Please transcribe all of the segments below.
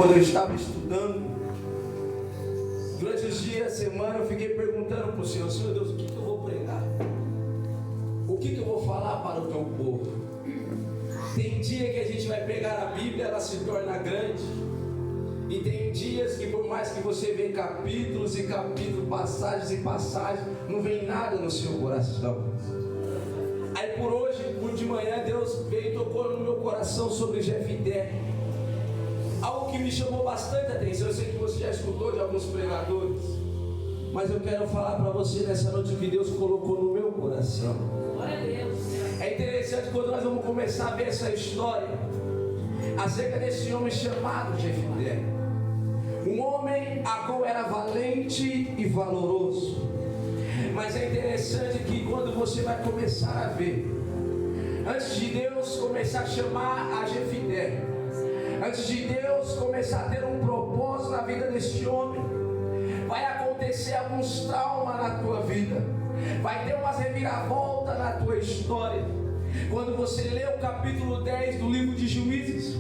quando eu estava estudando, durante os dias, semana, eu fiquei perguntando para o Senhor: Senhor Deus, o que eu vou pregar? O que eu vou falar para o teu povo? Tem dia que a gente vai pegar a Bíblia, ela se torna grande. E tem dias que, por mais que você vê capítulos e capítulos, passagens e passagens, não vem nada no seu coração. Aí por hoje, por de manhã, Deus veio e tocou no meu coração sobre Jefité. Algo que me chamou bastante atenção. Eu sei que você já escutou de alguns pregadores, mas eu quero falar para você nessa noite que Deus colocou no meu coração. Glória a Deus. É interessante quando nós vamos começar a ver essa história acerca desse homem chamado Jefité. Um homem a qual era valente e valoroso. Mas é interessante que quando você vai começar a ver, antes de Deus começar a chamar a Jefité, antes de Deus começar a ter um propósito na vida deste homem, vai acontecer alguns traumas na tua vida, vai ter umas reviravoltas na tua história. Quando você lê o capítulo 10 do livro de Juízes,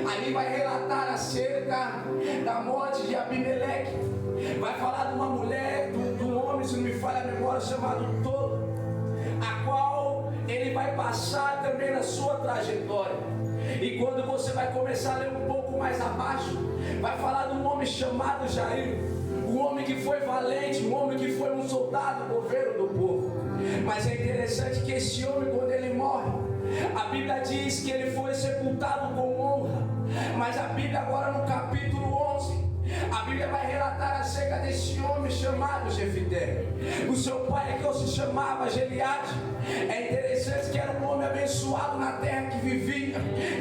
ali vai relatar acerca da morte de Abimeleque. Vai falar de uma mulher, de um homem, se não me falha a memória, chamado Tolo, a qual ele vai passar também na sua trajetória. E quando você vai começar a ler um pouco mais abaixo, vai falar de um homem chamado Jair, um homem que foi valente, um homem que foi um soldado, governo do povo. Mas é interessante que esse homem, quando ele morre, a Bíblia diz que ele foi sepultado com honra. Mas a Bíblia agora no capítulo 11, a Bíblia vai relatar acerca desse homem chamado Jefité. O seu pai, que se chamava Gileade. É interessante que era um homem abençoado na terra que vivia.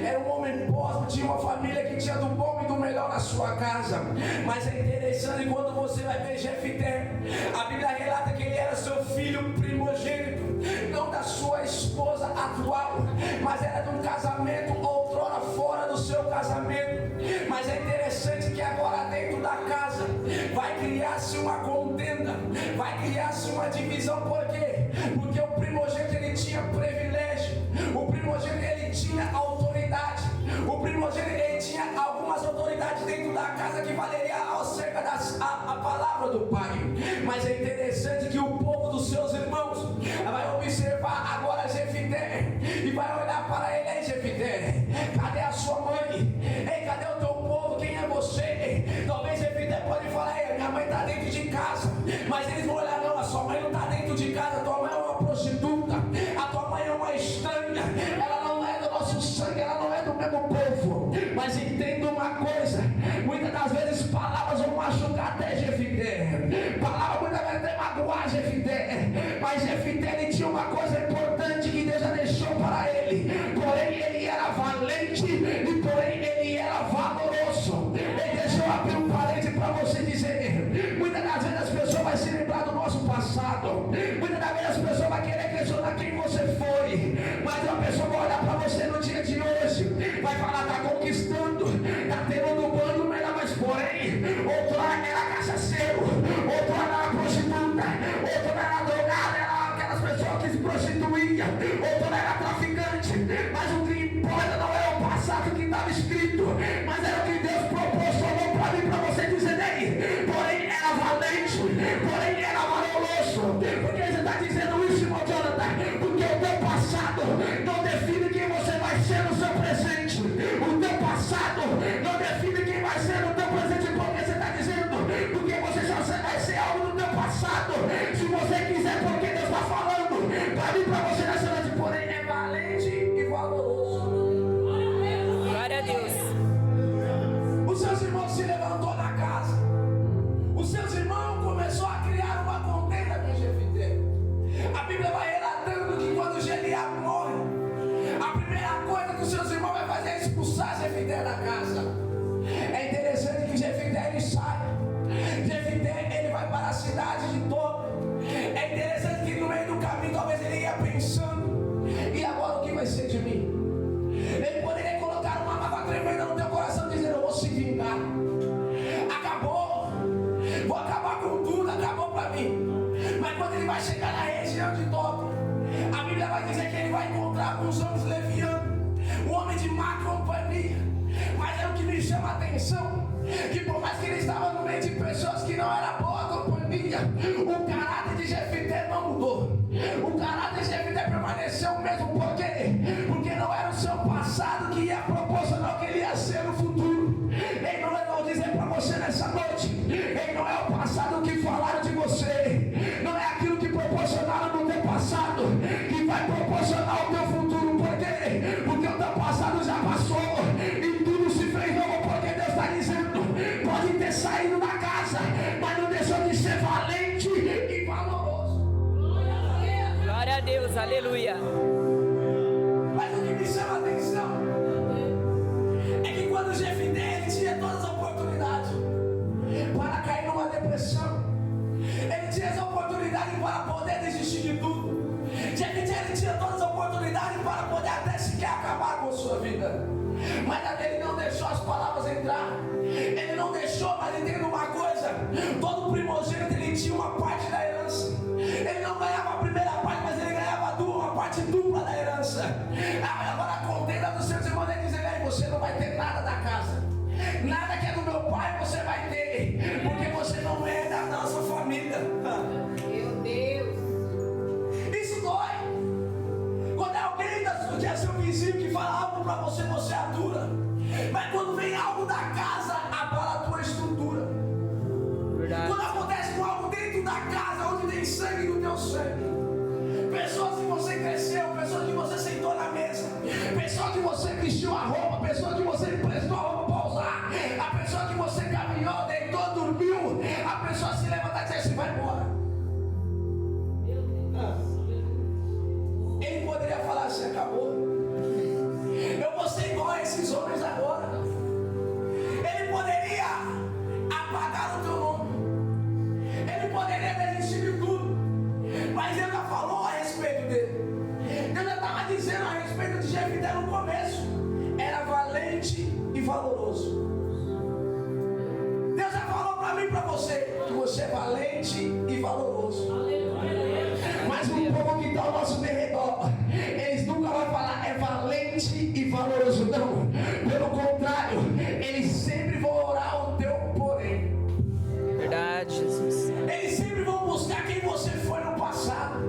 Era um homem próspero, tinha uma família que tinha do bom e do melhor na sua casa. Mas é interessante quando você vai ver Jefité, a Bíblia relata que ele era seu filho primogênito, não da sua esposa atual, mas era de um casamento outrora fora do seu casamento. Mas é interessante que agora dentro da casa vai criar-se uma contenda, vai criar-se uma divisão. Por quê? Porque o primogênito ele tinha privilégio, o primogênito ele tinha autoridade, o primogênito ele tinha algumas autoridades dentro da casa que valeria acerca da palavra do pai. Mas é interessante que o povo dos seus irmãos vai observar agora Jefité e vai olhar para ele: ei Jefité, cadê a sua mãe? Ei, cadê o teu povo? Quem é você? Talvez Jefité pode falar: ei, minha mãe está dentro de casa. Mas eles vão olhar: não, a sua mãe não está dentro de casa, a tua mãe é uma prostituta, a tua mãe é uma estranha, ela não é do nosso sangue, ela não é do mesmo povo. Mas entenda uma coisa, muitas das vezes palavras vão machucar até Jefité, palavras muitas vezes até magoar Jefité, mas Jefité ele tinha uma coisa importante que Deus já deixou para ele, porém ele era valente e porém ele era valoroso. E deixa eu abrir um parênteses para você dizer: muitas das vezes as pessoas vão se lembrar do nosso passado, muitas das vezes as pessoas vão querer questionar quem você foi, mas uma pessoa vai olhar para você no dia de hoje, vai falar: está conquistando, está tendo no bando melhor, mas porém outrora era cachaceiro, outrora era prostituta, outrora era drogada, era aquelas pessoas que se prostituíam, outrora era traficante. Mas o que importa não é o passado que estava escrito, mas era o que Deus proporcionou para mim, para você dizer dele. Porém era valente, porém era valoroso. Por que você está dizendo isso, irmão Jonathan? Porque o teu passado não define quem você vai ser no seu presente. O teu passado não define quem vai ser no teu presente. Por que você está dizendo? Porque você só vai ser algo no teu passado se você quiser, porque Deus está falando para mim, para você nessa noite. Porém é valente e valoroso. Glória a Deus. Os seus irmãos se levantou na casa, os seus irmãos começou a criar uma contenda com Jefité. A Bíblia vai relatando que quando Gileade morre, a primeira coisa que os seus irmãos vai fazer é expulsar Jefité da casa. É interessante que Jefité ele sai, Jefité ele vai para a cidade de Tob. É interessante que no meio do caminho talvez ele ia pensando: e agora o que vai ser de mim? Ele poderia colocar uma mágoa tremenda no teu coração, dizendo: eu vou se vingar, acabou, vou acabar com tudo, acabou para mim. Mas quando ele vai chegar na região de Tob, a Bíblia vai dizer que ele vai encontrar com os homens levianos, um homem de má companhia. Mas é o que me chama a atenção, que por mais que ele estava no meio de pessoas que não era boa companhia, o caráter de Jefité não mudou. O caráter de Jefité permaneceu o mesmo. Por quê? Porque não era o seu passado que ia proporcionar o que ele ia ser no futuro. Ei, não é, vou dizer para você nessa noite, ei, não é o passado que falaram de você, não é aquilo que proporcionaram no teu passado que vai proporcionar o teu futuro. Por quê? Porque o teu passado já passou e tudo se fez novo. Porque Deus está dizendo, pode ter saído da casa, mas não deixou de ser valente e valoroso. Glória a Deus, aleluia. Mas o que me chama a atenção é que quando Jefité ele tinha todas as oportunidades para cair numa depressão, ele tinha as oportunidades para poder desistir de tudo. Jefité ele tinha todas as oportunidades para poder até sequer acabar com a sua vida, mas ele não deixou as palavras entrar. Ele não deixou, mas entenda uma coisa: todo primogênito ele tinha uma parte da herança. Ele não ganhava a primeira parte, mas ele ganhava uma parte dupla da herança. Agora a contenda dos seus irmãos é dizer: ei, você não vai ter nada da casa, nada que é do meu pai você vai ter, porque você não é da nossa família. Meu Deus. Isso dói. Quando é alguém que é seu vizinho que fala algo pra você, você atura. Mas quando vem algo da casa, abala a tua estrutura. Verdade. Quando acontece com algo dentro da casa, onde tem sangue do teu sangue, pessoas que você cresceu, pessoas que você sentou na mesa, pessoa que você vestiu a roupa, pessoa que você emprestou a roupa para usar, a pessoa que você caminhou, deitou, dormiu, a pessoa se levanta e diz assim: vai embora. Ele poderia falar assim: acabou, eu vou ser igual a esses homens agora. Ele poderia apagar o teu nome, ele poderia desistir de tudo, mas Deus já falou a respeito dele. Deus já estava dizendo a respeito de Jefité no começo: era valente e valoroso. Deus já falou para mim e para você que você é valente e valoroso. Mas o povo que está ao nosso derredor, eles nunca vão falar é valente e valoroso, não. Pelo contrário, eles sempre vão orar o teu porém. Verdade, Jesus. Eles sempre vão buscar quem você foi no passado.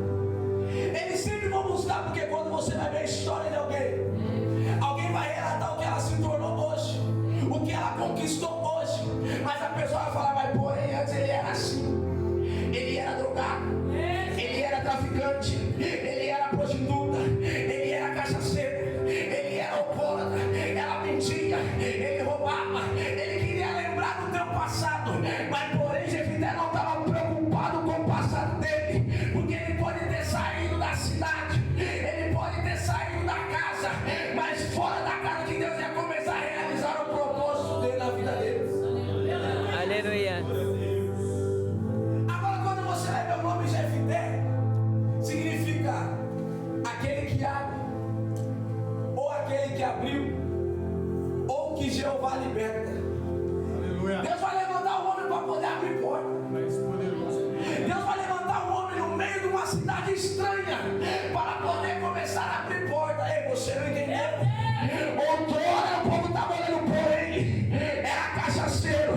Eles sempre vão buscar, porque quando você vai ver a história de alguém vai relatar o que ela se tornou hoje, o que ela conquistou hoje. Mas a pessoa vai falar: mas porém antes ele era assim, ele era drogado, ele era traficante, ele era prostituta, ele era cachaceiro, ele era alcoólatra, ela mentia, ele roubava, ele queria lembrar do teu passado. Mas porém Jefité não estava preocupado com o passado dele, porque ele pode ter saído da cidade, ele pode ter saído da casa, mas fora da casa que Deus ia começar a realizar o propósito dele na vida dele. Aleluia. Agora, quando você lê meu nome Jefité, significa aquele que abre, ou aquele que abriu, ou que Jeová liberta. Aleluia. Deus vai levantar um homem para poder abrir porta. Mais poderoso. Deus vai levantar um homem no meio de uma cidade estranha para poder começar a abrir porta. Ei, você não entendeu? Outrora o povo estava olhando, porém era cachaceiro,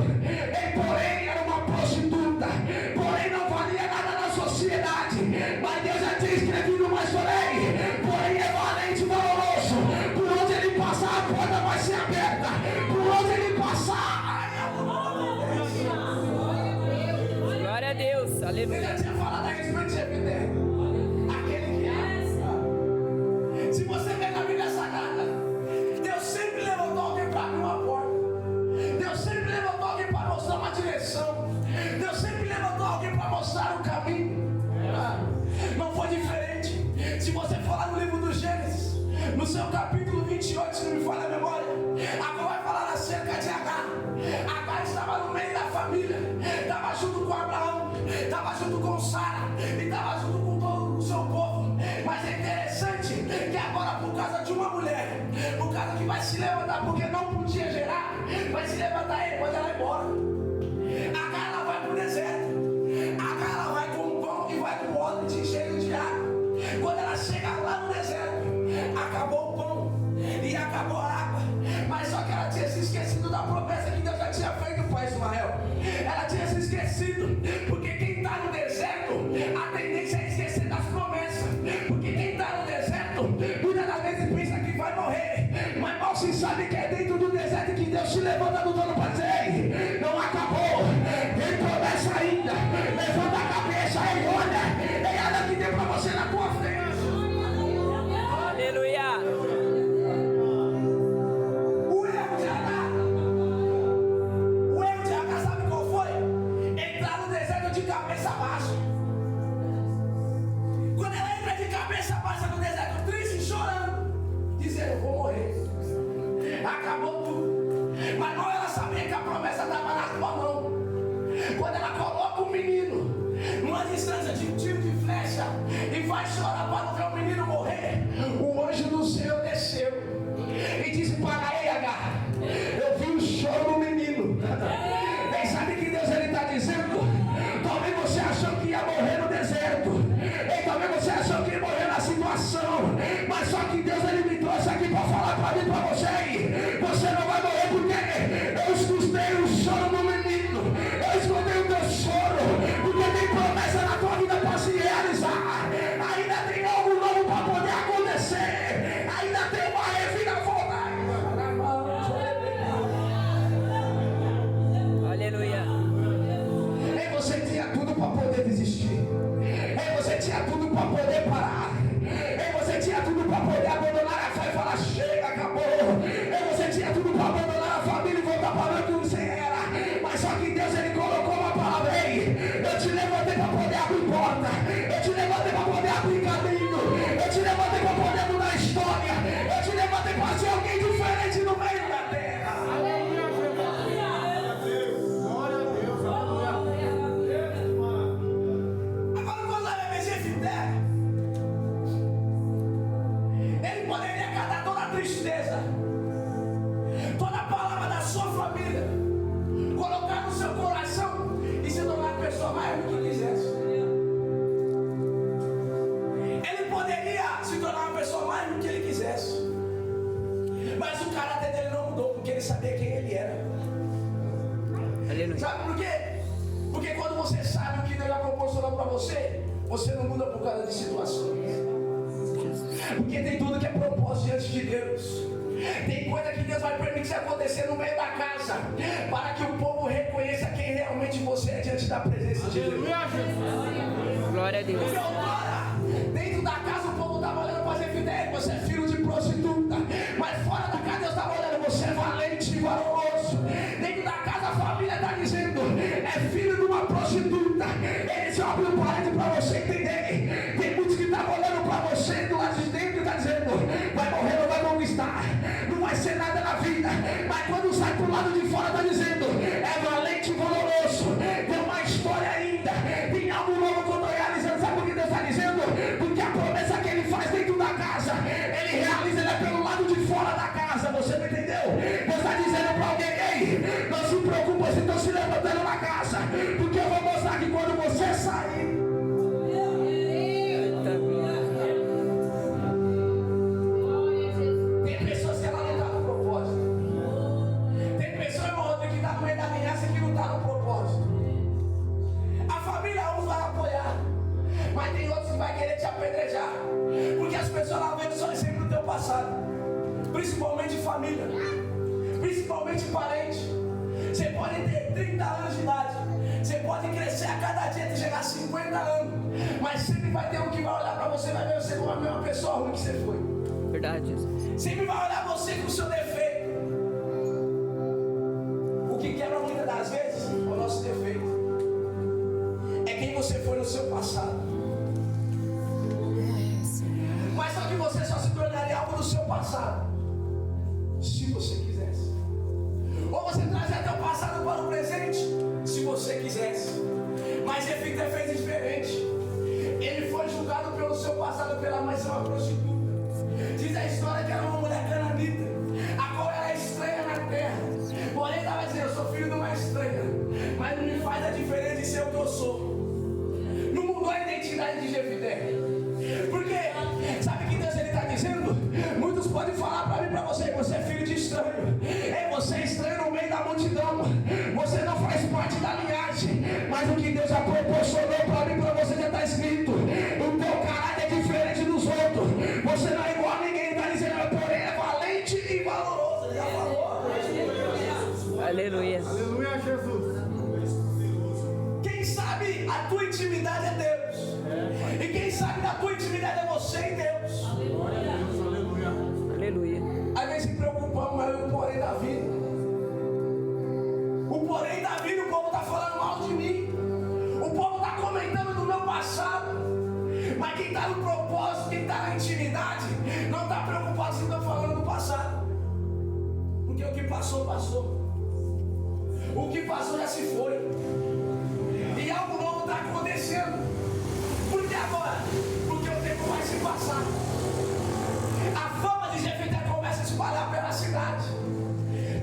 porém era uma prostituta, porém não valia nada na sociedade. Mas Deus já tinha escrevido, mas porém é valente e valoroso. Por onde ele passar, a porta vai ser aberta. Por onde ele passar, Glória a Deus, ele aleluia. já tinha falado a respeito de Jefité, aquele que abre. Se você ver na Bíblia Sagrada, Deus sempre levantou alguém para abrir uma porta. Deus sempre levantou alguém para mostrar uma direção. Deus sempre levantou alguém para mostrar o caminho. Não foi diferente. Se você for lá no livro do Gênesis, no seu capítulo 28, se não me falha a memória, agora vai falar acerca de Agar. Agar estava no meio da família, estava junto com Abraão, estava junto com Sara, e estava junto com se levantando todo para dizer: não acabou, tem promessa ainda. Levanta a cabeça e olha, é ela que tem para você na tua frente. Aleluia. O erro de Agar, sabe qual foi? Entrar no deserto de cabeça baixa. Quando ela entra de cabeça baixa no deserto, triste, chorando, dizendo: eu vou morrer. Acabou tudo. Mas não, ela sabia que a promessa estava na tua mão. Quando ela coloca o menino numa distância de tiro de flecha e vai chorar para não ver o menino morrer, o anjo do Senhor desceu e disse: para aí, Agar, eu vi o choro do menino. E sabe que Deus está dizendo? Talvez você achou que ia morrer no deserto, e talvez você achou que ia morrer na situação, mas só que Deus ele me trouxe aqui para falar para mim, para você aí: você não vai morrer, porque eu escutei o choro do menino, eu escutei o teu choro, porque tem promessa na tua vida para se realizar. Ainda tem algo novo para poder acontecer, ainda tem uma reviravolta. Aleluia. E você tinha tudo para poder desistir, e você tinha tudo para poder parar, e você tinha tudo para poder abandonar a fé e falar: chega, acabou. E você tinha tudo para abandonar a família e voltar para o que você era, mas só que Deus ele colocou uma palavra: ei, eu te levantei para poder abrir porta, eu te levantei para poder abrir caminho, eu te levantei para poder mudar a história, eu te levantei para ser alguém diferente no meio da terra. Glória a Deus. Agora quando ela é Jefité, ele poderia catar toda a tristeza, toda a palavra da sua família, colocar no seu coração e se tornar a pessoa mais do que quisesse. Ele poderia se tornar uma pessoa mais do que ele quisesse, mas o caráter dele não mudou, porque ele sabia quem ele era. Aleluia. Sabe por quê? Porque quando você sabe o que Deus já proporcionou para você, você não muda por causa de situações. Porque tem tudo que é propósito diante de Deus. Tem coisa que Deus vai permitir acontecer no meio da casa, para que o povo reconheça quem realmente você é diante da presença de Deus. Glória a Deus. Porque outrora, dentro da casa o povo estava olhando para Jefité: você é filho de prostituta. Mas fora da casa Deus estava olhando: você é valente e valoroso. Dentro da casa a família está dizendo: é filho de uma prostituta. Eles abrem o parede para você entender. Tem muitos que estavam olhando para você do lado de dentro e está dizendo: vai morrer ou vai conquistar, não vai ser nada na vida. Mas quando sai para o lado de fora está dizendo: é valente e valoroso. Tem uma história ainda, tem algo novo que eu estou realizando. Sabe por que Deus está dizendo? Porque a promessa que ele faz dentro da casa, ele realiza ela pelo lado de fora da casa. Você não entendeu? Deus está dizendo para alguém: ei, não se preocupe se estão se levantando na casa, porque eu vou mostrar que quando você sair, tem pessoas que ela não está no propósito. Tem pessoa, irmão Rodrigo, que está no meio da linhaça que não está no propósito. A família uns vai apoiar, mas tem outros que vai querer te apedrejar, porque as pessoas lá vendo só sempre o teu passado, principalmente família, principalmente parente. Você pode ter 30 anos de idade, você pode crescer a cada dia até chegar a 50 anos, mas sempre vai ter um que vai olhar para você e vai ver você como a mesma pessoa ruim que você foi. Verdade, Jesus. Sempre vai olhar você com o seu defeito. O que quebra muitas das vezes é o nosso defeito, é quem você foi no seu passado. Mas só que você só se tornaria algo do seu passado se você quisesse. Ou você trazia teu passado para o presente se você quisesse. Mas Jefité fez diferente. Ele foi julgado pelo seu passado pela mãe ser uma prostituta. Diz a história que era uma mulher cananita, a qual era estranha na terra. Porém estava dizendo: eu sou filho de uma estranha, mas não me faz a diferença de ser o que eu sou. Não mudou a identidade de Jefité. Porque sabe que Deus está dizendo? Muitos podem falar para mim, para você: você é filho de estranho. Você é estranho no meio da multidão, você não faz parte da linhagem. Mas o que Deus já proporcionou para mim, para você, já está escrito: o teu caráter é diferente dos outros. Você não é igual a ninguém. Está dizendo: porém é valente e valoroso. Ele já falou. Aleluia. Aleluia, Jesus. Quem sabe a tua intimidade é Deus. E quem sabe da tua intimidade é você e Deus. Glória a Deus, aleluia. Aleluia. Às vezes se preocupamos, mas o porém da vida. O porém da vida, o povo está falando mal de mim. O povo está comentando do meu passado. Mas quem está no propósito, quem está na intimidade, não está preocupado se estão falando do passado. Porque o que passou, passou. O que passou já se foi. E algo novo está acontecendo. Por que agora? Porque o tempo vai se passar. A fama de Jefité começa a espalhar pela cidade.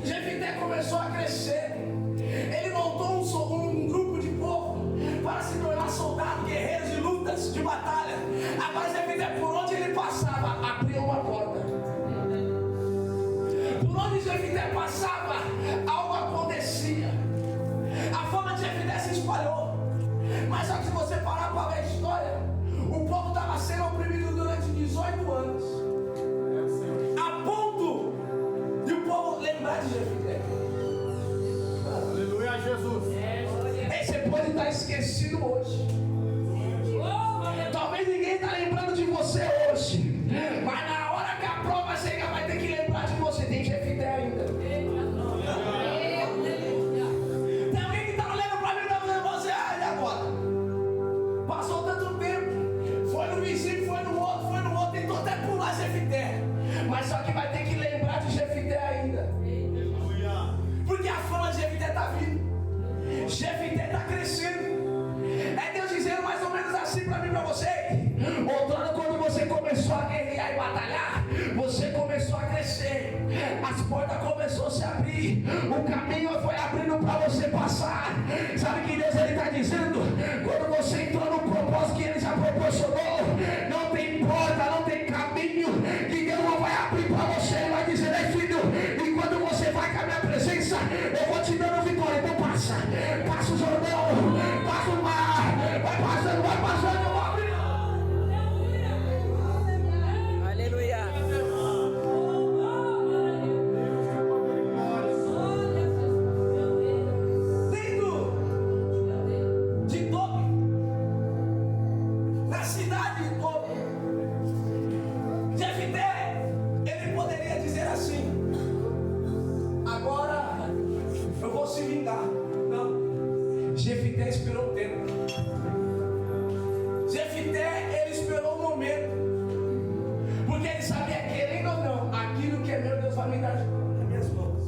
Jefité começou a crescer. Ele montou um grupo de povo para se tornar soldado, guerreiros de lutas, de batalha. Agora Jefité, por onde ele passava, abria uma porta. Por onde Jefité passava, algo acontecia. A fama de Jefité se espalhou. Mas só que se você parar para ver a história, o povo estava sendo oprimido durante 18 anos. A ponto de o povo lembrar de Jefité. Aleluia, Jesus. Você pode estar esquecido hoje. Talvez ninguém está lembrando de você hoje. Mas na hora que a prova chegar, vai ter que lembrar de você. Tem Jefité ainda. Tem alguém que está olhando para mim e está dizendo você, e agora? Passou tanto tempo. Foi no vizinho, foi no outro, tentou até pular Jefité. Mas só que vai ter que lembrar de Jefité ainda. Porque a fama de Jefité está vindo. Jefité está crescendo. É Deus dizendo mais ou menos assim para mim e para você. Outrora, quando você começou a guerrear e batalhar, você começou a crescer. As portas começaram a se abrir. O caminho foi abrindo para você passar. Sabe o que Deus está dizendo? Quando você entrou no propósito que Ele já proporcionou, não tem porta, não tem caminho que Deus não vai abrir para você. Ele vai dizer, filho, e quando você vai com a minha presença, eu vou te dando vitória. Então passa o Jordão, passa o mar, vai passando, eu vou abrir. Aleluia. Dentro de Tobi, na cidade de Tobi, Jefité, ele poderia dizer assim: agora eu vou se vingar. Não. Jefité esperou o tempo. Jefité, ele esperou o momento. Porque ele sabia, querendo ou não, aquilo que é meu, Deus vai me dar nas minhas mãos.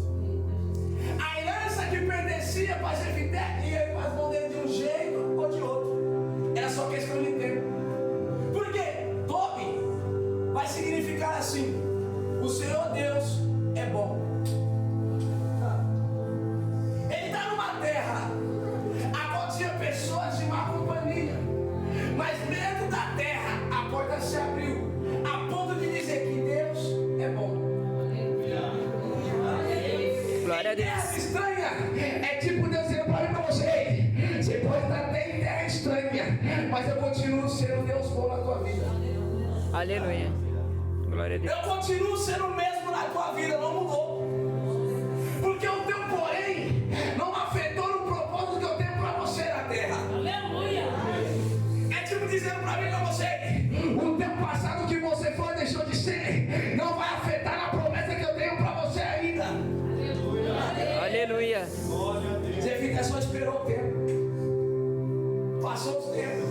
A herança que pertencia para Jefité ia para as mãos dele de um jeito ou de outro. Era só questão de tempo. Por quê? Tobi vai significar assim: o Senhor Deus é bom. Ele está numa terra a qual tinha pessoas de má companhia. Mas dentro da terra a porta se abriu, a ponto de dizer que Deus é bom. Glória a Deus. Terra estranha é tipo Deus dizendo para mim e para você: você pode estar até em terra estranha, mas eu continuo sendo Deus bom na tua vida. Aleluia. Glória a Deus. Eu continuo sendo o mesmo na tua vida, não mudou. Porque o teu porém não afetou no propósito que eu tenho para você na terra. É tipo dizendo para mim e para você: o teu passado que você foi deixou de ser, não vai afetar na promessa que eu tenho para você ainda. Aleluia. Jefité só esperou o tempo. Passou o tempo.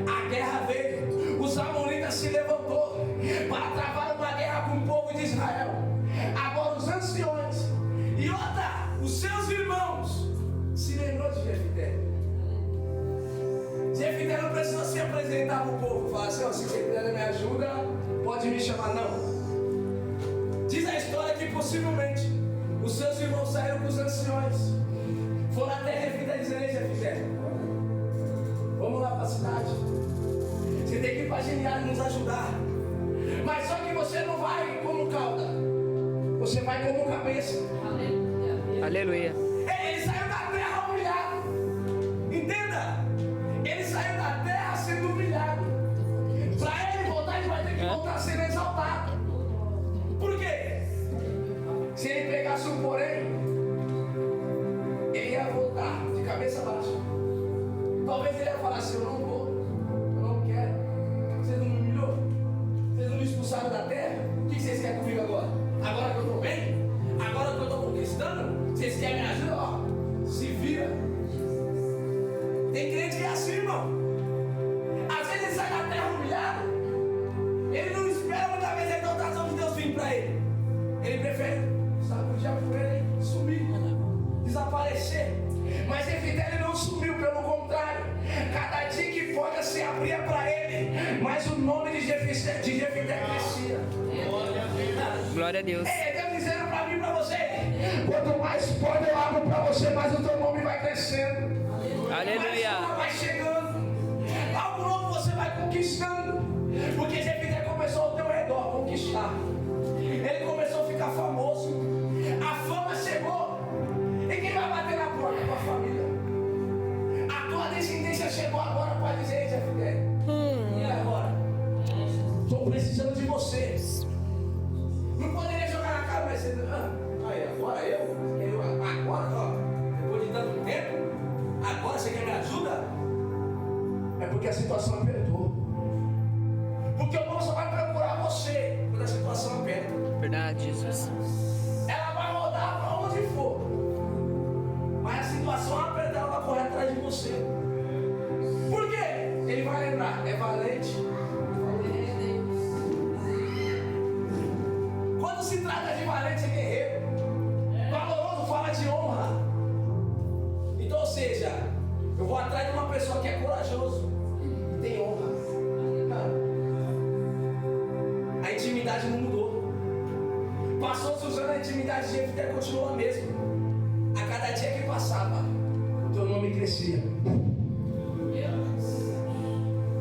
A guerra veio. Os amonitas se levantou para travar uma guerra com o povo de Israel. Agora os anciões e outra, os seus irmãos se lembrou de Jefité. Jefité não precisou se apresentar para o povo, falar assim: se você quiser me ajuda, pode me chamar. Não. Diz a história que possivelmente os seus irmãos saíram com os anciões, foram até Jefité dizendo: ei, Jefité, vamos lá para a cidade. Você tem que ir para Gileade nos ajudar. Mas só que você não vai como cauda, você vai como cabeça. Aleluia. Ele saiu da terra humilhado. Entenda? Ele saiu da terra sendo humilhado. Para ele voltar, ele vai ter que voltar sendo exaltado. Por quê? Se ele pegasse um porém, cabeça baixa. Talvez ele ia falar assim: eu não vou, eu não quero. Vocês não me humilhou? Vocês não me expulsaram da terra? O que vocês querem comigo agora? Agora que eu estou bem? Agora que eu estou conquistando? Vocês querem me ajudar? Ó, se vira. Tem crente que é assim, irmão. Às vezes ele sai da terra humilhado. Ele não espera muitas vezes a exaltação de Deus vir para ele. Ele prefere sacudir a poeira e sumir, desaparecer. Mas Jefité ele não sumiu, pelo contrário. Cada dia que porta se abria para ele, mas o nome de Jefité crescia. Glória a Deus. Deus dizendo para mim e para você: quanto mais porta eu abro para você, mais o teu nome vai crescendo. Aleluia. Mais vai chegando. Algo novo você vai conquistando. Porque Jefité começou ao teu redor a conquistar. Ele começou a ficar famoso. A fama chegou. E quem vai bater na porta? A tua família. A tua descendência chegou agora para dizer: Jefité, e agora? Estou precisando de você. Não poderia jogar na cara, mas você. Agora eu? Agora, ó. Depois de tanto tempo, agora você quer me ajuda? É porque a situação apertou. Porque o povo só vai procurar você quando a situação aperta. Verdade, Jesus. Ela vai rodar para onde for. Mas a situação apertar, ela vai correr atrás de você. Por quê? Ele vai lembrar, é valente. Quando se trata de valente e guerreiro, valoroso fala de honra. Então, ou seja, eu vou atrás de uma pessoa que é corajoso e tem honra. A intimidade não mudou. Passou-se usando a intimidade de Jefité, continuou a mesma. A cada dia que passava, o teu nome crescia.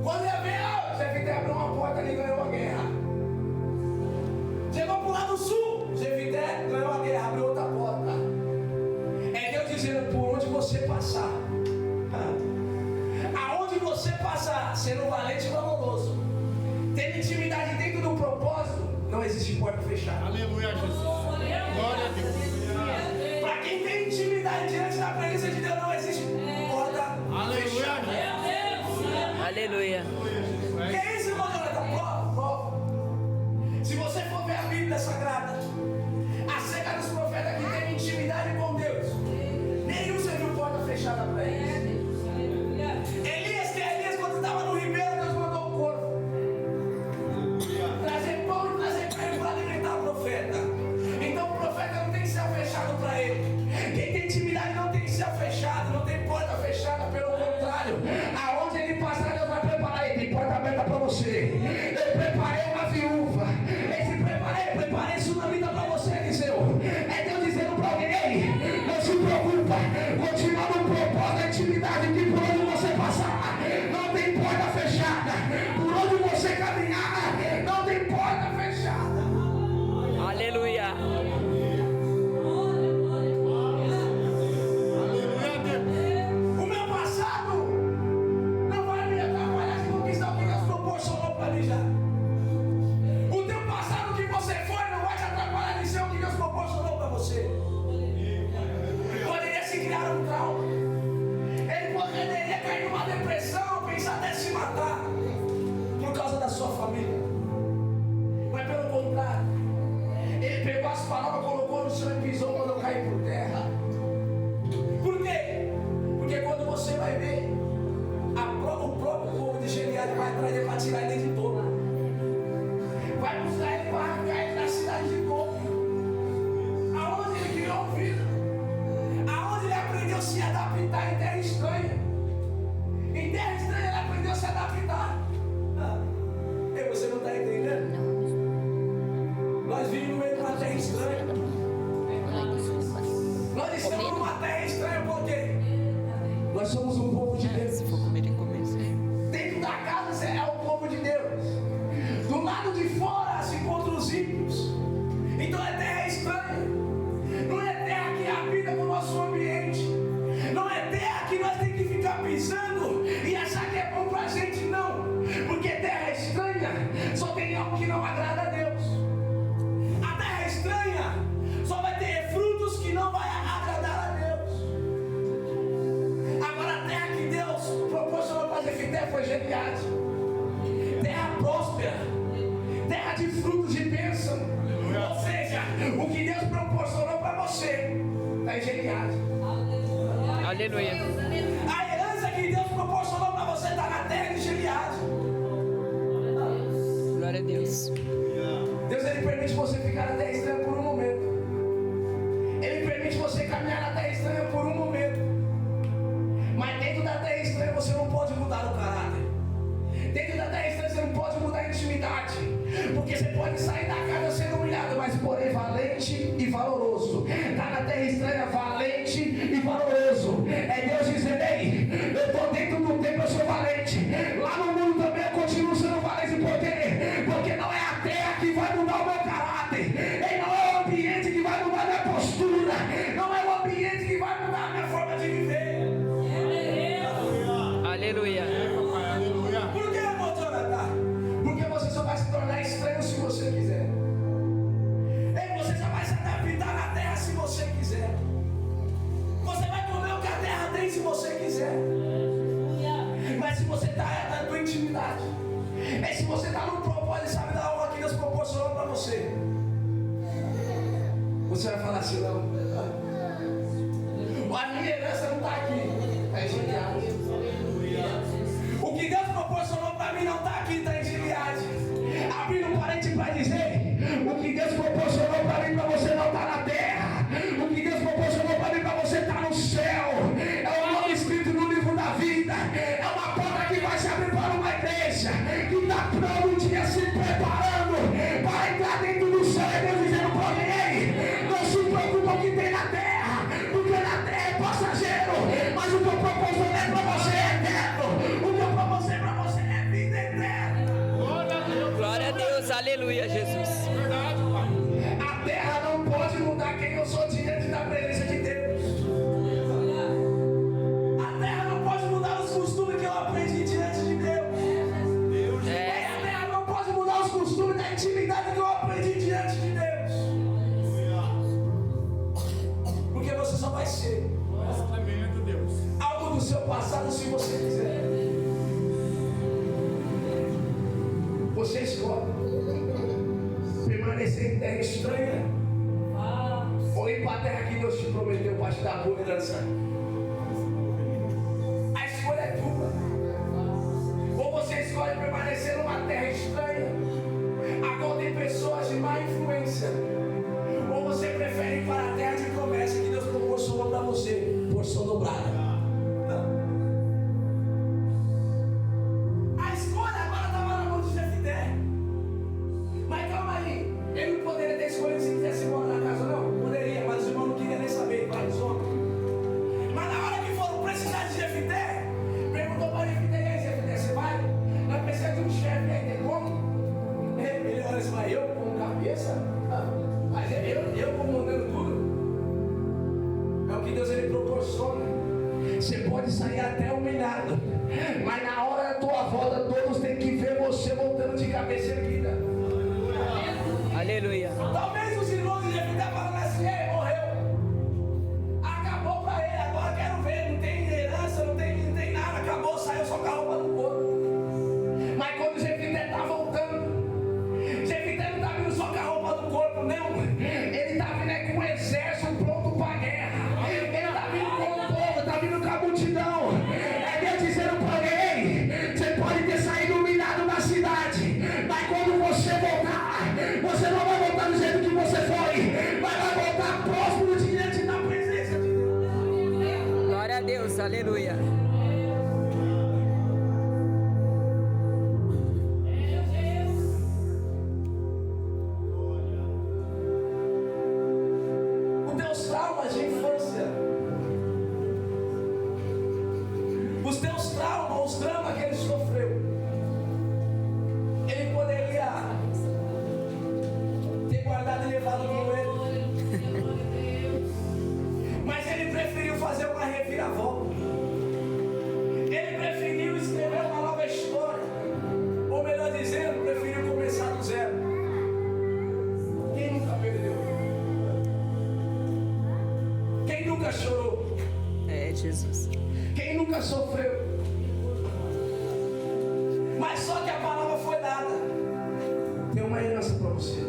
Quando ia ver, Jefité abriu uma porta e ganhou a guerra. Chegou para o lado sul, Jefité ganhou a guerra, abriu outra porta. É Deus dizendo: por onde você passar, aonde você passar, sendo valente e valoroso, tendo intimidade dentro do propósito, não existe porta fechada. Aleluia, Jesus. Glória a Deus. Para quem tem intimidade diante da presença de Deus, não existe porta fechada. Aleluia. Que é isso, irmão? Prova. Se você for ver a Bíblia Sagrada, acerca dos profetas que têm intimidade com Deus, nenhum você viu porta fechada para eles. Elias, quando estava no ribeiro, Deus mandou um corpo trazer pão e trazer carne para alimentar o profeta. Então o profeta não tem céu fechado para ele. Quem tem intimidade não tem céu fechado, não tem porta fechada, pelo contrário. Aonde ele passar, Deus vai preparar ele. Tem porta aberta para você. Eu preparei uma viúva. Preparei sunamita para você, Eliseu. É Deus dizendo para alguém: não se preocupa, continua no propósito da intimidade, que por onde você passar, não tem porta fechada. Por onde você caminhar, não tem porta fechada. Aleluia. O meu passado não vai me atrapalhar de conquistar o que Deus proporcionou para mim já. O teu passado que você foi não vai te atrapalhar de ser o que Deus proporcionou para você. Poderia se criar um trauma. Ele poderia cair numa depressão, pensar até se matar por causa da sua família. Mas pelo contrário, ele pegou as palavras, colocou no chão e pisou quando eu caí por terra. Por quê? Porque quando você vai ver, o próprio povo de Gileade vai atrás dele para tirar ele de toda. Vai buscar ele para arrancar ele da cidade de Tob. Aonde ele criou vida. Aonde ele aprendeu a se adaptar em terra estranha. Em terra estranha ele aprendeu a se adaptar. E você não está entendendo? Nós vivemos no meio de uma terra estranha. Nós estamos numa terra estranha porque nós somos um povo de Deus. Se for comer, Dentro da casa é o povo de Deus. Do lado de fora se encontram os ímpios. Então é terra estranha. Não é terra que habita no nosso ambiente. Não é terra que nós temos que ficar pisando e achar que é bom pra gente, não. Porque terra estranha só tem algo que não agrada a Deus. A terra estranha só vai ter frutos que não vai agradar a Deus. Gileade, terra próspera, terra de frutos de bênção. Ou seja, o que Deus proporcionou para você está em Gileade. Aleluia. A herança que Deus proporcionou para você está na terra de Gileade. Glória a Deus. Deus, ele permite você ficar na terra estranha por um momento. Ele permite você caminhar na terra estranha por um momento. Mas dentro da terra estranha você não pode mudar o caráter. Dentro da terra estranha você não pode mudar a intimidade. Porque você pode sair da casa sendo humilhado, mas porém valente e valoroso. Está na terra estranha valente e valoroso. É Deus dizendo: ei, eu estou dentro do templo, eu sou valente. Lá no mundo também eu continuo sendo valente. Por quê? Porque não é a terra que vai mudar o meu caráter. E não é o ambiente que vai mudar a minha postura. Não é o ambiente que vai mudar a minha forma de viver. Aleluia. Por que, irmão Jonathan? Porque você só vai se tornar estranho se você quiser. Ei, você só vai se adaptar na terra se você quiser. Você vai comer o que a terra tem se você quiser. Mas se você está na tua intimidade, se você está no propósito, sabe da honra que Deus proporcionou para você, você vai falar assim: não, a minha herança não está aqui, está em Gileade. O que Deus proporcionou para mim não está aqui, está em Gileade. Abrindo um parente para dizer: o que Deus proporcionou para mim, para você não está na terra. O que Deus proporcionou para mim, para você está no céu. É o nome escrito no livro da vida. É uma porta que vai se abrir para uma igreja que está todo um dia se preparando para entrar dentro do céu. É Deus dizendo para alguém: não se preocupa com o que tem na terra, porque na terra é passageiro, mas o que eu proporcionei para você é eterno. O que eu proporcionei para você é vida eterna. Glória a Deus. Aleluia, Jesus. A terra não pode mudar quem eu sou diante da presença de Deus. A terra não pode mudar os costumes que eu aprendi diante de Deus. A terra não pode mudar os costumes da intimidade que eu aprendi diante de Deus. Porque você só vai ser algo do seu passado se você quiser. Você escolhe permanecer em terra estranha ou ir para a terra que Deus te prometeu para te dar a boa herança. A escolha é tua. Ou você escolhe permanecer numa terra estranha, a qual tem pessoas de má influência, ou você prefere ir para a terra de promessa que Deus proporcionou para você, porção dobrada. A escolha agora estava na mão de Jefité. Mas calma aí, ele não poderia ter escolhido se quisesse morar na casa, não? Poderia, mas os irmãos não queriam nem saber, vários homens. Mas na hora que foram precisar de Jefité, perguntou para Jefité: e aí, Jefité, você vai? Nós precisamos de um chefe, aí tem como? Ele olha assim: mas eu como cabeça? Mas eu comandando tudo? É o que Deus ele proporciona. Você pode sair até humilhado, mas na hora da tua volta todos têm que ver você voltando de cabeça erguida. Aleluia. Talvez os irmãos de Jefité falando assim: ei, morreu, acabou para ele, agora quero ver, não tem herança, não tem nada, acabou, saiu só com a roupa do corpo. Mas quando Jefité está voltando, Jefité não está vindo só com a roupa do corpo, não. Ele está vindo com um exército pronto para a guerra. Ele está vindo com o povo, está vindo com a multidão. É Deus dizendo para alguém: você pode ter saído humilhado da cidade, mas quando você voltar, você não vai voltar do jeito que você foi, mas vai voltar próximo diante da presença de Deus. Glória a Deus. Aleluia. Os teus traumas de infância, os teus traumas, os dramas que ele sofreu, ele poderia ter guardado e levado com ele, mas ele preferiu fazer uma reviravolta. Ele preferiu escrever uma nova história, ou melhor dizendo, preferiu começar do zero. Quem nunca perdeu? Quem nunca chorou? É, Jesus. Quem nunca sofreu? só que a palavra foi dada. Tem uma herança para você.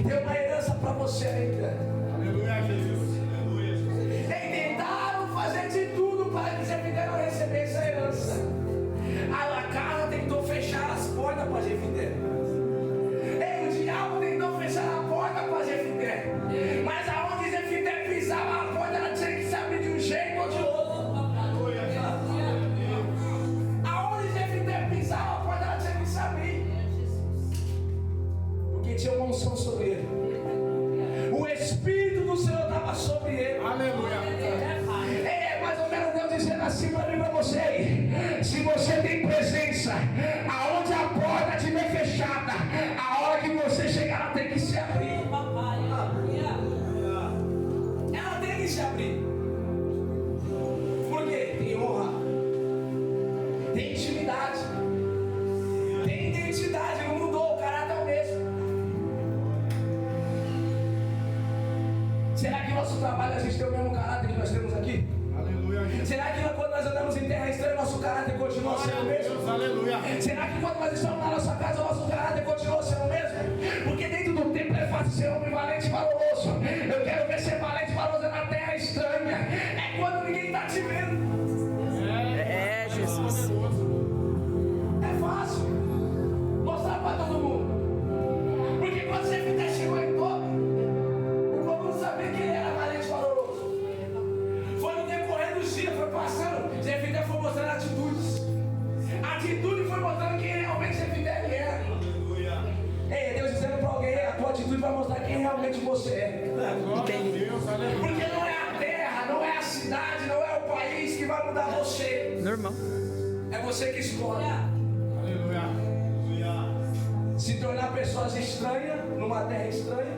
Tem uma herança para você ainda. Aleluia, Jesus. Aleluia, Jesus. Tentaram fazer de tudo para que Jefité não recebesse a herança. A casa tentou fechar as portas para Jefité. O diabo tentou fechar a porta para Jefité. Mas aonde Jefité pisava, a porta ela tinha que se abrir de um jeito ou de outro. Aonde Jefité pisava, a porta ela tinha que se abrir. Porque tinha uma unção sobre ele. O Espírito do Senhor estava sobre ele. Aleluia. É mais ou menos Deus dizendo assim para mim, para você aí. Se você tem presença, aonde a porta estiver fechada, a hora que você chegar, ela tem que se abrir. Ela tem que se abrir. Por quê? Tem honra, tem intimidade, tem identidade. Não mudou, o caráter é o mesmo. Será que nosso trabalho a gente tem o mesmo caráter que nós temos aqui? Aleluia, Jesus. Será que quando nós andamos em terra estranha, nosso caráter continua sendo o mesmo? Aleluia. Será que quando nós estamos na nossa casa, o nosso caráter continua sendo o mesmo? Porque dentro do templo é fácil ser homem valente e valoroso. Eu quero ver ser valente e valoroso na terra estranha. É quando ninguém está te vendo. É, Jesus. É fácil mostrar para todo mundo. Porque quando você chegou em Tobi, o povo não sabia que ele era valente e valoroso. Foi no decorrer dos dias, foi passando, Jefité foi mostrando atitudes. A atitude foi mostrando quem realmente Jefité ele era. Ei, Deus dizendo para alguém, a tua atitude vai mostrar quem realmente você é. Glória a Deus, aleluia. Porque não é a terra, não é a cidade, não é o país que vai mudar você. Normal. É você que escolhe. Aleluia. Aleluia. Se tornar pessoas estranhas numa terra estranha,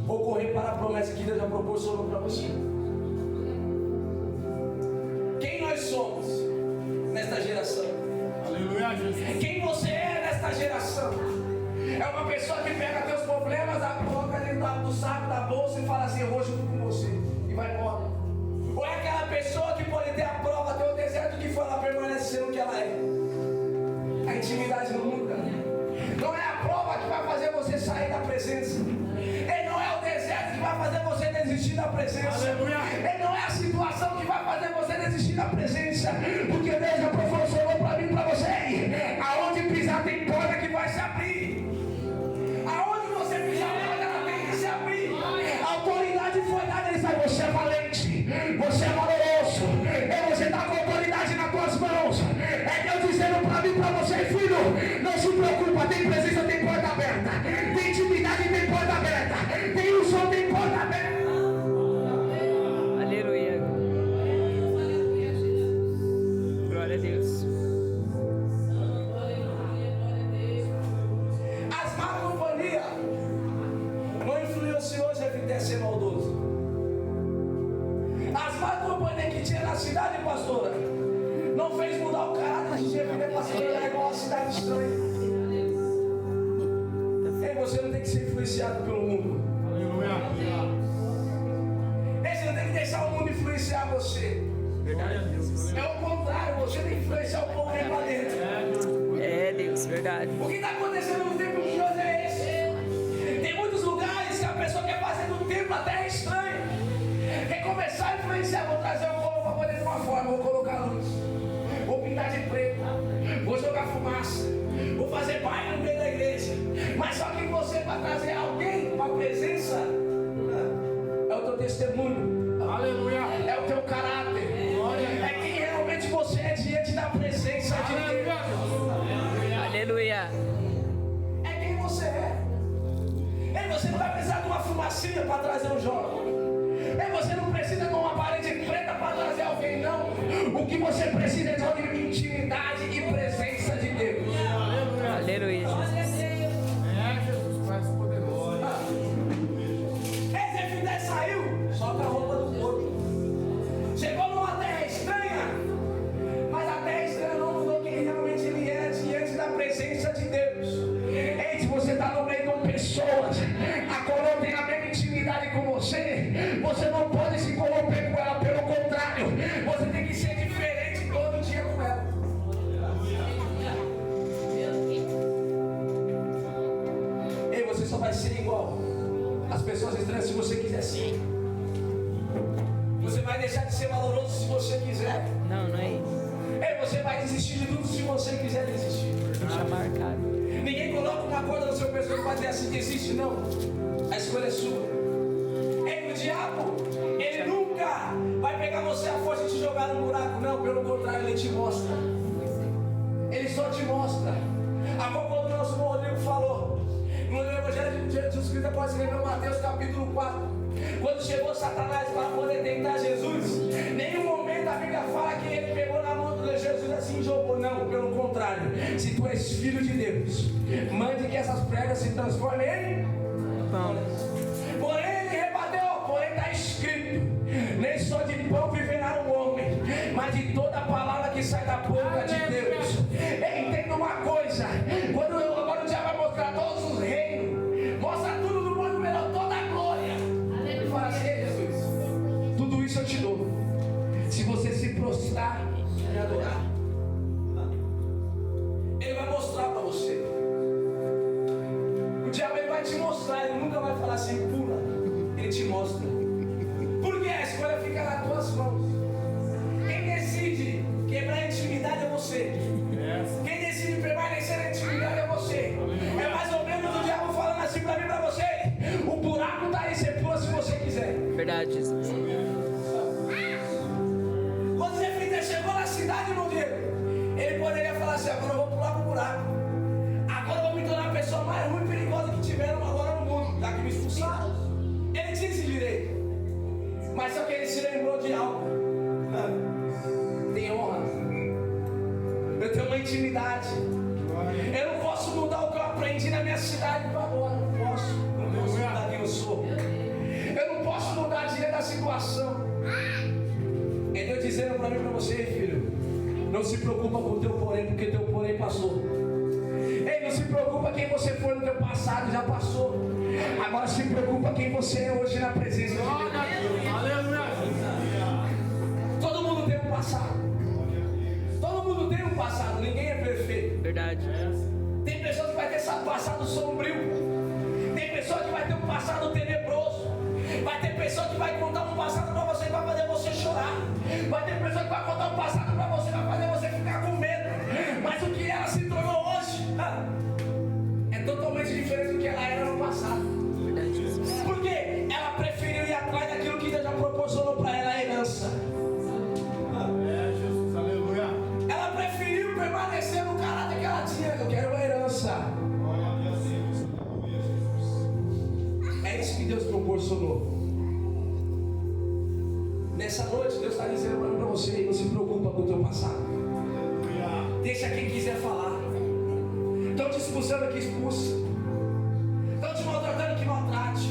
ou correr para a promessa que Deus já proporcionou para você. Quem nós somos nesta geração? Aleluia, Jesus. Quem você é nesta geração? É uma pessoa que pega teus problemas, coloca dentro do saco da bolsa e fala assim: eu vou junto com você, e vai embora. Ou é aquela pessoa que pode ter a prova, ter o deserto que for, ela permanece sendo o que ela é. A intimidade não muda. Não é a prova que vai fazer você sair da presença. Ele não é o deserto que vai fazer você desistir da presença. Aleluia. Ele não é a situação que vai fazer você desistir da presença. Porque Deus já proporcionou para mim e para você. Aonde pisar tem porta que vai se abrir. Aonde você pisar a porta, ela tem que se abrir. A autoridade foi dada. Ele sabe: você é valente, você é valoroso. Você está com autoridade nas tuas mãos. É Deus dizendo para mim e para você: filho, não se preocupa, tem presença, tem porta aberta. Tem intimidade, tem porta aberta. Tem o som, tem porta aberta. Aleluia. Glória a Deus. As más companhias não influenciou Jefité a ser maldoso. As más companhias que tinha na cidade, pastora, não fez mudar o caráter de Jefité para se tornar igual a cidade estranha. E você não tem que ser influenciado pelo mundo. Aleluia. Você não tem que deixar o mundo influenciar você. Glória a Deus. É o contrário, você tem que influenciar o povo aí para dentro. É, Deus, verdade. O que está acontecendo no tempo de hoje é esse. Tem muitos lugares que a pessoa quer fazer do tempo a terra estranha. Quer começar a influenciar. Vou trazer o povo para poder de uma forma. Vou colocar luz. Vou pintar de preto. Vou jogar fumaça. Vou fazer baile no meio da igreja. Mas só que você vai trazer alguém para a presença. É o teu testemunho. Aleluia. É o teu caráter. É quem realmente você é diante da presença de Deus. Aleluia. É quem você é. Você não vai precisar de uma fumacinha para trazer um jovem. Você não precisa de uma parede preta para trazer alguém, não. O que você precisa é de intimidade e presença de Deus. Aleluia. É, Jesus, faz poderoso. Jefité saiu só com a roupa do corpo. Chegou numa terra estranha, mas a terra estranha não mudou quem realmente ele é diante da presença de Deus. Se você está no meio de pessoas a qual não tem a mesma intimidade com você não pode se corromper com ela. Pelo contrário, você tem que ser diferente todo dia com ela. deixar de ser valoroso se você quiser. Não, não é isso. Ei, você vai desistir de tudo se você quiser desistir. Deixa marcado. Ninguém coloca uma corda no seu pescoço para dizer assim, desiste, não. A escolha é sua. Ei, o diabo, ele nunca vai pegar você à força e te jogar no buraco, não. Pelo contrário, ele te mostra. Ele só te mostra. A qual o nosso Rodrigo falou no Evangelho de Jesus Cristo, após escrever Mateus capítulo 4. Quando chegou Satanás para poder tentar Jesus, em nenhum momento a Bíblia fala que ele pegou na mão de Jesus assim e jogou. Não, pelo contrário. Se tu és filho de Deus, mande que essas pregas se transformem em Pão. Porém ele rebateu, porém está escrito: nem só de pão viverá o homem, mas de toda a palavra que sai da boca de Deus. Entenda uma coisa: quando agora o diabo vai mostrar todos os reinos, mostra tudo do mundo melhor, toda a glória. Ele fala assim: Jesus, tudo isso eu te dou, se você se prostrar e me adorar. Ele vai mostrar para você. O diabo ele vai te mostrar, ele nunca vai falar assim, pula. Ele te mostra. Porque a escolha fica nas tuas mãos. Quem decide quebrar a intimidade é você. Quem decide permanecer na intimidade é você. É mais ou menos o diabo falando assim para mim, para você: o buraco está aí, você pula se você quiser. Verdade, Jesus. Quando Zé chegou na cidade, irmão Diego, ele poderia falar assim: agora eu vou pular pro buraco. Agora eu vou me tornar a pessoa mais ruim e perigosa que tiveram agora no mundo, já que me expulsaram. Ele tinha esse direito. Mas só que ele se lembrou de algo. Tem honra. Eu tenho uma intimidade. Eu não posso mudar o que eu aprendi na minha cidade para agora. Não posso. Eu não posso mudar quem eu sou. Eu não posso mudar a direita da situação. É Deus dizendo para mim e para você: filho, não se preocupa com o teu porém, porque teu porém passou. Ei, não se preocupa quem você foi no teu passado, já passou. Agora se preocupa quem você é hoje na presença de Deus. Aleluia. Todo mundo tem um passado. Todo mundo tem um passado, ninguém é perfeito. Verdade. Tem pessoas que vai ter esse passado sombrio. Tem pessoas que vai ter um passado tenebroso. Vai ter pessoa que vai contar um passado para você que vai fazer você chorar. Vai ter pessoa que vai contar um passado para você, vai fazer você ficar com medo. Mas o que ela se tornou hoje é totalmente diferente do que ela era no passado. Verdade, Jesus. Porque ela preferiu ir atrás daquilo que Deus já proporcionou para ela, a herança. Jesus, aleluia. Ela preferiu permanecer no caráter que ela tinha. Eu quero uma herança. Glória a Deus, Jesus. Aleluia, Jesus. É isso que Deus proporcionou. Nessa noite, Deus está dizendo para você: não se preocupa com o teu passado. Deixa quem quiser falar. Estão te expulsando aqui, expulsa. Estão te maltratando, que maltrate.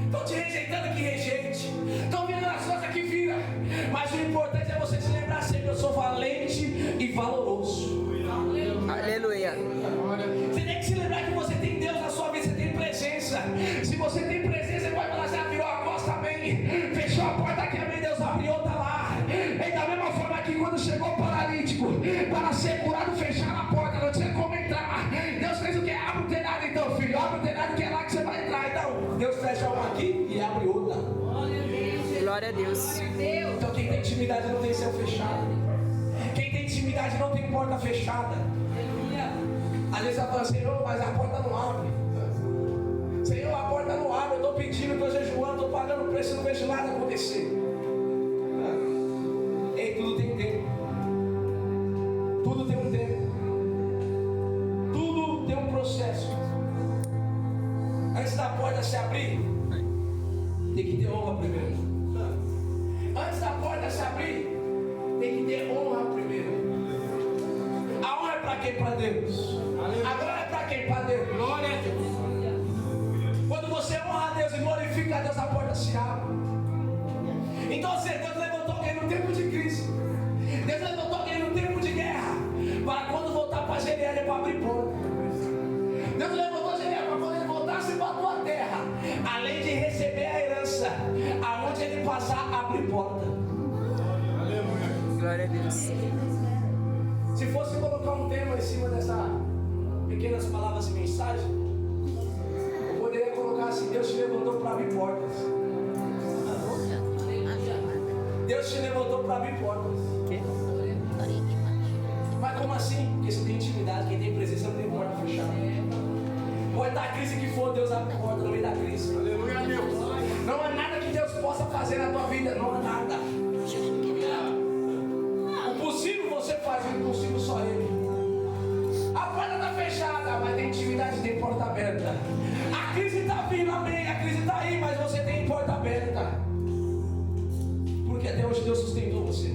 Estão te rejeitando, que rejeite. Estão virando as costas, que vira. Mas o importante é você se lembrar sempre: eu sou valente e valoroso. Aleluia. Você tem que se lembrar que você tem Deus na sua vida, você tem presença. Se você tem presença, você pode falar assim: virou a costa, amém. Fechou a porta aqui, amém. Deus abriu outra lá. E da mesma forma que quando chegou o paralítico, para ser curado, fecharam a porta, não tinha como entrar. Deus fez o que? Abre o telhado então, filho. Abre o telhado que é lá que você vai entrar. Então, Deus fecha uma aqui e abre outra. Glória a Deus. Então quem tem intimidade não tem céu fechado. Quem tem intimidade não tem porta fechada. Às vezes você fala: Senhor, mas a porta não abre. Senhor, a porta não abre. Eu estou pedindo, estou jejuando, estou pagando preço, não vejo nada acontecer. Ei, tudo tem tempo. Tudo tem um tempo. Tudo tem um processo. Antes da porta se abrir, tem que ter honra primeiro. Antes da porta se abrir, tem que ter honra primeiro. A honra é para quem? Para Deus. A glória é para quem? Para Deus. Glória a Deus. Quando você honra a Deus e glorifica a Deus, a porta se abre. Então, Deus levantou alguém no tempo de crise. Deus levantou alguém no tempo de guerra, para quando voltar para Jerusalém, para abrir porta. Deus levantou Jerusalém para quando ele voltasse para a tua terra, além de receber a herança, aonde ele passar, abrir porta. Aleluia. Glória a Deus. Se fosse colocar um tema em cima dessas pequenas palavras e mensagem, eu poderia colocar assim: Deus te levantou para abrir portas. Deus te levantou para abrir portas. Mas como assim? Porque você tem intimidade, quem tem presença não tem porta fechada. Pode estar a crise que for, Deus abre a porta no meio da crise. Aleluia, Deus. Não há nada que Deus possa fazer na tua vida, não há nada. O possível você faz, o impossível só Ele. A porta está fechada, mas tem intimidade, tem porta aberta. A crise está vindo, amém. A crise está aí, mas você tem porta aberta. Porque até hoje Deus sustentou você.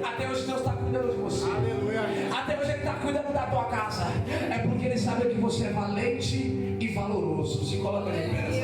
Até hoje Deus está cuidando de você. Aleluia. Até hoje Ele está cuidando da tua casa. É porque Ele sabe que você é valente e valoroso. Se coloca de pé.